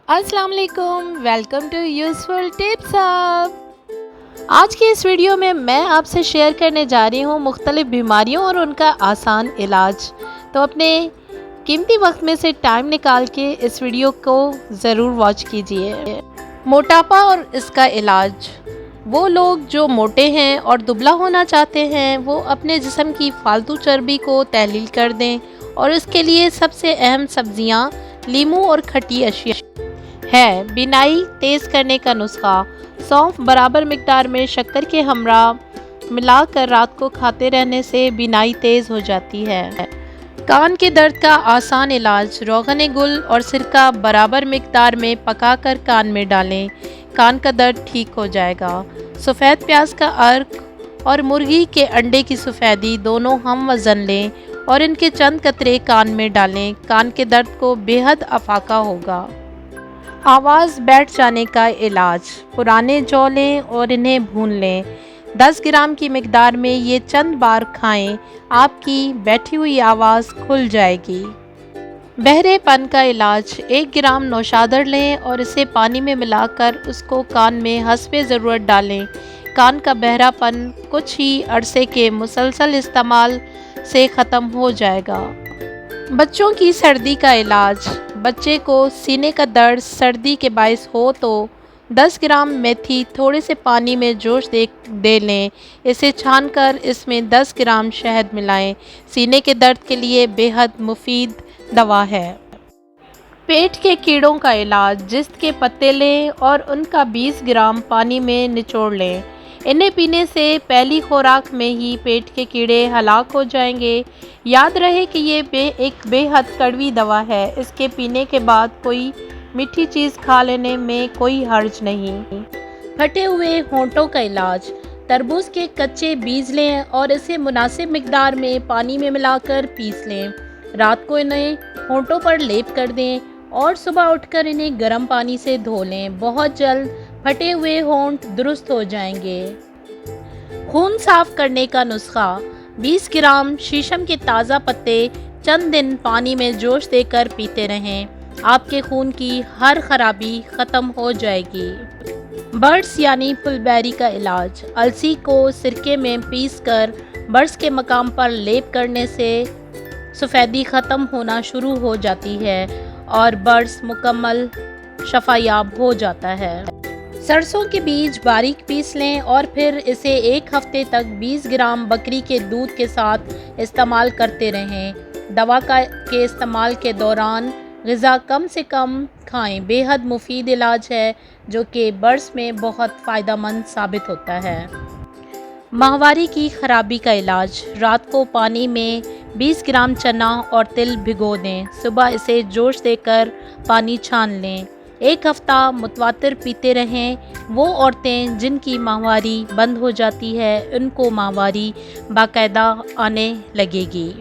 अस्सलाम वालेकुम, welcome to useful tips hub. आज की इस वीडियो में मैं आपसे शेयर करने जा रही हूँ मुख्तलिफ़ बीमारियों और उनका आसान इलाज। तो अपने कीमती वक्त में से टाइम निकाल के इस वीडियो को ज़रूर वॉच कीजिए। मोटापा और इसका इलाज। वो लोग जो मोटे हैं और दुबला होना चाहते हैं वो अपने जिस्म की फालतू चर्बी को तहलील कर दें, और इसके लिए सबसे अहम सब्जियां लीमू और खट्टी अशिया है। बिनाई तेज़ करने का नुस्खा। सौंफ बराबर मिकदार में शक्कर के हमरा मिलाकर रात को खाते रहने से बिनाई तेज़ हो जाती है। कान के दर्द का आसान इलाज। रोगन गुल और सिरका बराबर मिकदार में पकाकर कान में डालें, कान का दर्द ठीक हो जाएगा। सफ़ेद प्याज का अर्क और मुर्गी के अंडे की सफ़ेदी दोनों हम वज़न लें और इनके चंद कतरे कान में डालें, कान के दर्द को बेहद अफाका होगा। आवाज़ बैठ जाने का इलाज। पुराने जौ लें और इन्हें भून लें, 10 ग्राम की मिकदार में ये चंद बार खाएं, आपकी बैठी हुई आवाज़ खुल जाएगी। बहरेपन का इलाज। 1 ग्राम नौशादर लें और इसे पानी में मिलाकर उसको कान में हस्बे ज़रूरत डालें, कान का बहरापन कुछ ही अरसे के मुसलसल इस्तेमाल से ख़त्म हो जाएगा। बच्चों की सर्दी का इलाज। बच्चे को सीने का दर्द सर्दी के बायस हो तो 10 ग्राम मेथी थोड़े से पानी में जोश दे लें, इसे छानकर इसमें 10 ग्राम शहद मिलाएं, सीने के दर्द के लिए बेहद मुफीद दवा है। पेट के कीड़ों का इलाज। जिस्त के पत्ते लें और उनका 20 ग्राम पानी में निचोड़ लें, इन्हें पीने से पहली खुराक में ही पेट के कीड़े हलाक हो जाएंगे। याद रहे कि ये एक बेहद कड़वी दवा है, इसके पीने के बाद कोई मीठी चीज़ खा लेने में कोई हर्ज नहीं। फटे हुए होंठों का इलाज। तरबूज के कच्चे बीज लें और इसे मुनासिब मिकदार में पानी में मिलाकर पीस लें, रात को इन्हें होंठों पर लेप कर दें और सुबह उठकर इन्हें गर्म पानी से धो लें, बहुत जल्द फटे हुए होंठ दुरुस्त हो जाएंगे। खून साफ करने का नुस्खा। 20 ग्राम शीशम के ताज़ा पत्ते चंद दिन पानी में जोश देकर पीते रहें, आपके खून की हर खराबी ख़त्म हो जाएगी। बर्ड्स यानी फुलबेरी का इलाज। अलसी को सिरके में पीसकर बर्ड्स के मकाम पर लेप करने से सफ़ेदी ख़त्म होना शुरू हो जाती है और बर्ड्स मुकम्मल शफायाब हो जाता है। सरसों के बीज बारीक पीस लें और फिर इसे 1 हफ्ते तक 20 ग्राम बकरी के दूध के साथ इस्तेमाल करते रहें। दवा के इस्तेमाल के दौरान ग़िज़ा कम से कम खाएं, बेहद मुफीद इलाज है जो कि बर्ड्स में बहुत फ़ायदेमंद साबित होता है। माहवारी की खराबी का इलाज। रात को पानी में 20 ग्राम चना और तिल भिगो दें, सुबह इसे जोश देकर पानी छान लें, 1 हफ्ता मुतवातिर पीते रहें। वो औरतें जिनकी माहवारी बंद हो जाती है उनको माहवारी बाकायदा आने लगेगी।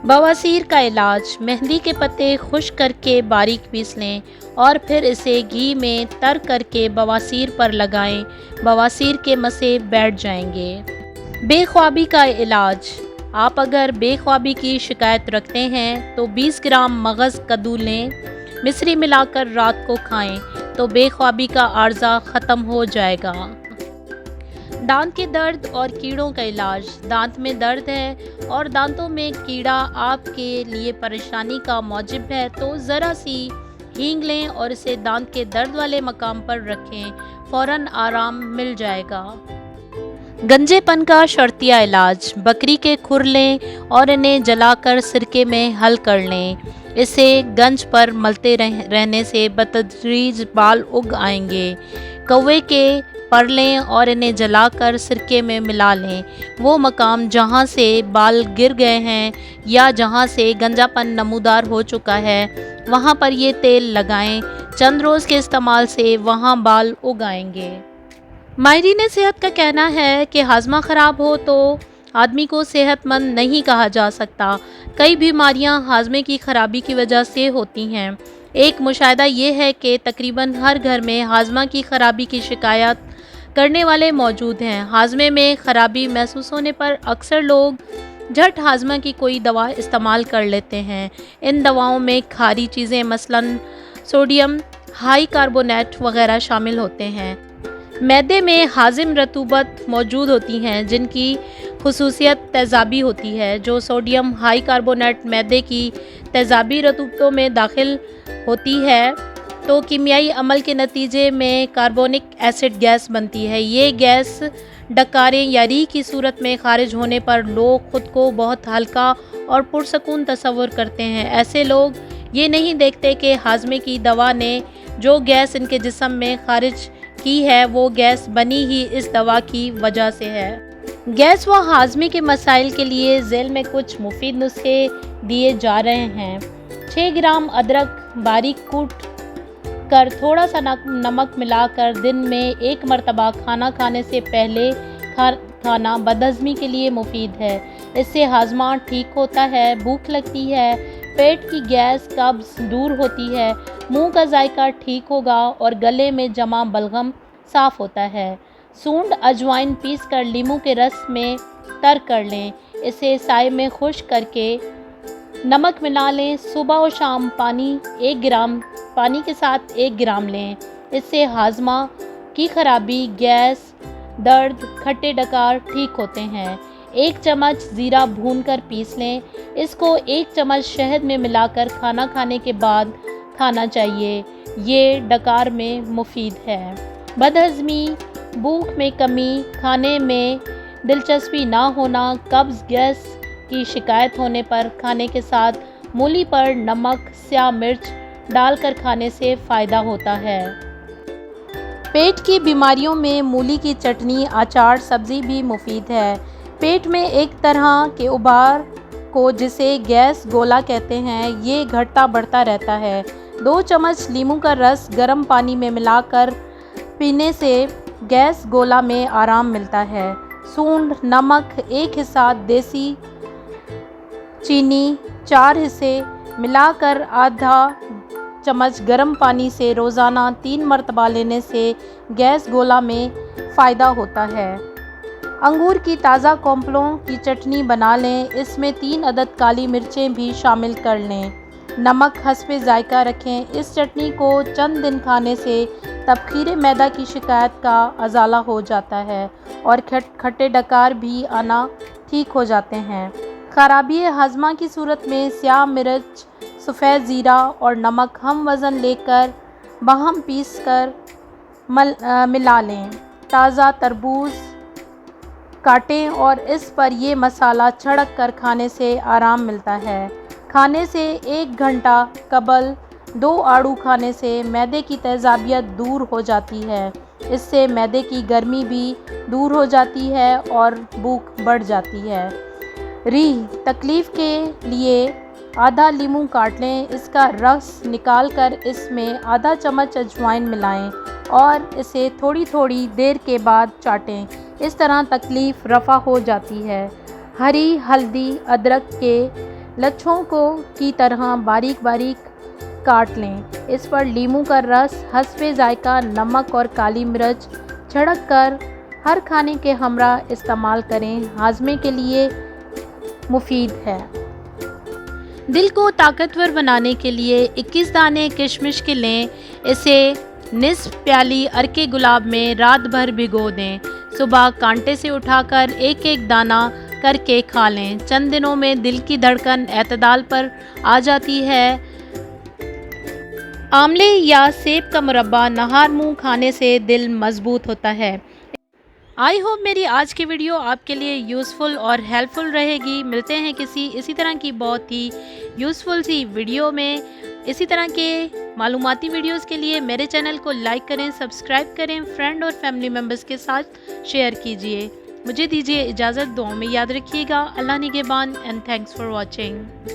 बवासीर का इलाज। मेहंदी के पत्ते खुश्क करके बारीक पीस लें और फिर इसे घी में तर करके बवासीर पर लगाएं, बवासीर के मसे बैठ जाएंगे। बेख्वाबी का इलाज। आप अगर बेख्वाबी की शिकायत रखते हैं तो 20 ग्राम मगज़ कद्दू लें, मिश्री मिलाकर रात को खाएं तो बेख्वाबी का आर्जा ख़त्म हो जाएगा। दांत के दर्द और कीड़ों का इलाज। दांत में दर्द है और दांतों में कीड़ा आपके लिए परेशानी का मौजिब है तो ज़रा सी हींग लें और इसे दांत के दर्द वाले मकाम पर रखें, फ़ौरन आराम मिल जाएगा। गंजेपन का शर्तिया इलाज। बकरी के खुर लें और इन्हें जलाकर सिरके में हल कर लें, इसे गंज पर मलते रहने से बतदरीज बाल उग आएंगे। कौवे के पर लें और इन्हें जलाकर सिरके में मिला लें, वो मकाम जहाँ से बाल गिर गए हैं या जहाँ से गंजापन नमूदार हो चुका है वहाँ पर ये तेल लगाएं, चंद रोज़ के इस्तेमाल से वहाँ बाल उग आएंगे। माहिरीन सेहत का कहना है कि हाजमा ख़राब हो तो आदमी को सेहतमंद नहीं कहा जा सकता। कई बीमारियां हाजमे की खराबी की वजह से होती हैं। एक मुशाहिदा ये है कि तकरीबन हर घर में हाजमा की खराबी की शिकायत करने वाले मौजूद हैं। हाजमे में खराबी महसूस होने पर अक्सर लोग झट हाजमा की कोई दवा इस्तेमाल कर लेते हैं। इन दवाओं में खारी चीज़ें मसलन सोडियम हाई कार्बोनेट वगैरह शामिल होते हैं। मैदे में हाजिम रतूबत मौजूद होती हैं जिनकी खुसूसियत तेज़ाबी होती है। जो सोडियम हाई कार्बोनेट मैदे की तेज़ाबी रतूबतों में दाखिल होती है तो कीमियाई अमल के नतीजे में कार्बोनिक एसिड गैस बनती है। ये गैस डकारें या री की सूरत में खारिज होने पर लोग ख़ुद को बहुत हल्का और पुरसकून तस्वुर करते हैं। ऐसे लोग ये नहीं देखते कि हाजमे की दवा ने जो गैस इनके जिस्म में खारिज की है वो गैस बनी ही इस दवा की वजह से है। गैस व हाजमे के मसाइल के लिए झेल में कुछ मुफीद नुस्खे दिए जा रहे हैं। 6 ग्राम अदरक बारीक कूट कर थोड़ा सा नमक मिलाकर दिन में 1 मरतबा खाना खाने से पहले खाना बदहज़मी के लिए मुफीद है। इससे हाजमा ठीक होता है, भूख लगती है, पेट की गैस कब्ज़ दूर होती है, मुंह का जायका ठीक होगा और गले में जमा बलगम साफ़ होता है। सूंड अजवाइन पीस कर लीमू के रस में तर कर लें। इसे साए में खुश्क करके नमक मिला लें। सुबह और शाम पानी के साथ 1 ग्राम लें। इससे हाजमा की खराबी, गैस, दर्द, खट्टे डकार ठीक होते हैं। 1 चम्मच ज़ीरा भूनकर पीस लें। इसको 1 चम्मच शहद में मिलाकर खाना खाने के बाद खाना चाहिए। ये डकार में मुफीद है। बदहज़मी, भूख में कमी, खाने में दिलचस्पी ना होना, कब्ज़, गैस की शिकायत होने पर खाने के साथ मूली पर नमक, स्याह मिर्च डालकर खाने से फ़ायदा होता है। पेट की बीमारियों में मूली की चटनी, अचार, सब्ज़ी भी मुफीद है। पेट में एक तरह के उबार को जिसे गैस गोला कहते हैं, ये घटता बढ़ता रहता है। 2 चम्मच लीमू का रस गर्म पानी में मिलाकर पीने से गैस गोला में आराम मिलता है। सूंड, नमक 1 हिस्सा, देसी चीनी 4 हिस्से मिलाकर आधा चम्मच गर्म पानी से रोज़ाना 3 मरतबा लेने से गैस गोला में फ़ायदा होता है। अंगूर की ताज़ा कोंपलों की चटनी बना लें। इसमें 3 अदद काली मिर्चें भी शामिल कर लें। नमक हस्बे जायका रखें। इस चटनी को चंद दिन खाने से तबखीर मैदा की शिकायत का अजाला हो जाता है और खट्टे डकार भी आना ठीक हो जाते हैं। खराबी हाजमा की सूरत में स्याह मिर्च, सफ़ेद ज़ीरा और नमक हम वज़न लेकर बाहम पीस कर मिला लें। ताज़ा तरबूज काटें और इस पर ये मसाला छिड़क कर खाने से आराम मिलता है। खाने से 1 घंटा कबल 2 आड़ू खाने से मैदे की तेज़ाबियत दूर हो जाती है। इससे मैदे की गर्मी भी दूर हो जाती है और भूख बढ़ जाती है। तकलीफ़ के लिए आधा लीमू काट लें। इसका रस निकाल कर इसमें आधा चम्मच अजवाइन मिलाएं और इसे थोड़ी थोड़ी देर के बाद चाटें। इस तरह तकलीफ़ रफ़ा हो जाती है। हरी हल्दी अदरक के लच्छों की तरह बारीक बारीक काट लें। इस पर लीमू का रस, हस्बे जायका नमक और काली मिर्च छिड़क कर हर खाने के हमरा इस्तेमाल करें। हाजमे के लिए मुफीद है। दिल को ताकतवर बनाने के लिए 21 दाने किशमिश के लें। इसे निस्फ प्याली अरके गुलाब में रात भर भिगो दें। सुबह कांटे से उठाकर 1-1 दाना करके खा लें। चंद दिनों में दिल की धड़कन एतदाल पर आ जाती है। आंवले या सेब का मुरब्बा नहार मुंह खाने से दिल मजबूत होता है। आई होप मेरी आज की वीडियो आपके लिए यूज़फुल और हेल्पफुल रहेगी। मिलते हैं किसी इसी तरह की बहुत ही यूज़फुल सी वीडियो में। इसी तरह के मालूमाती वीडियोस के लिए मेरे चैनल को लाइक करें, सब्सक्राइब करें, फ्रेंड और फैमिली मेम्बर्स के साथ शेयर कीजिए। मुझे दीजिए इजाज़त, दुआ में याद रखिएगा। अल्लाह निगहबान एंड थैंक्स फॉर वॉचिंग।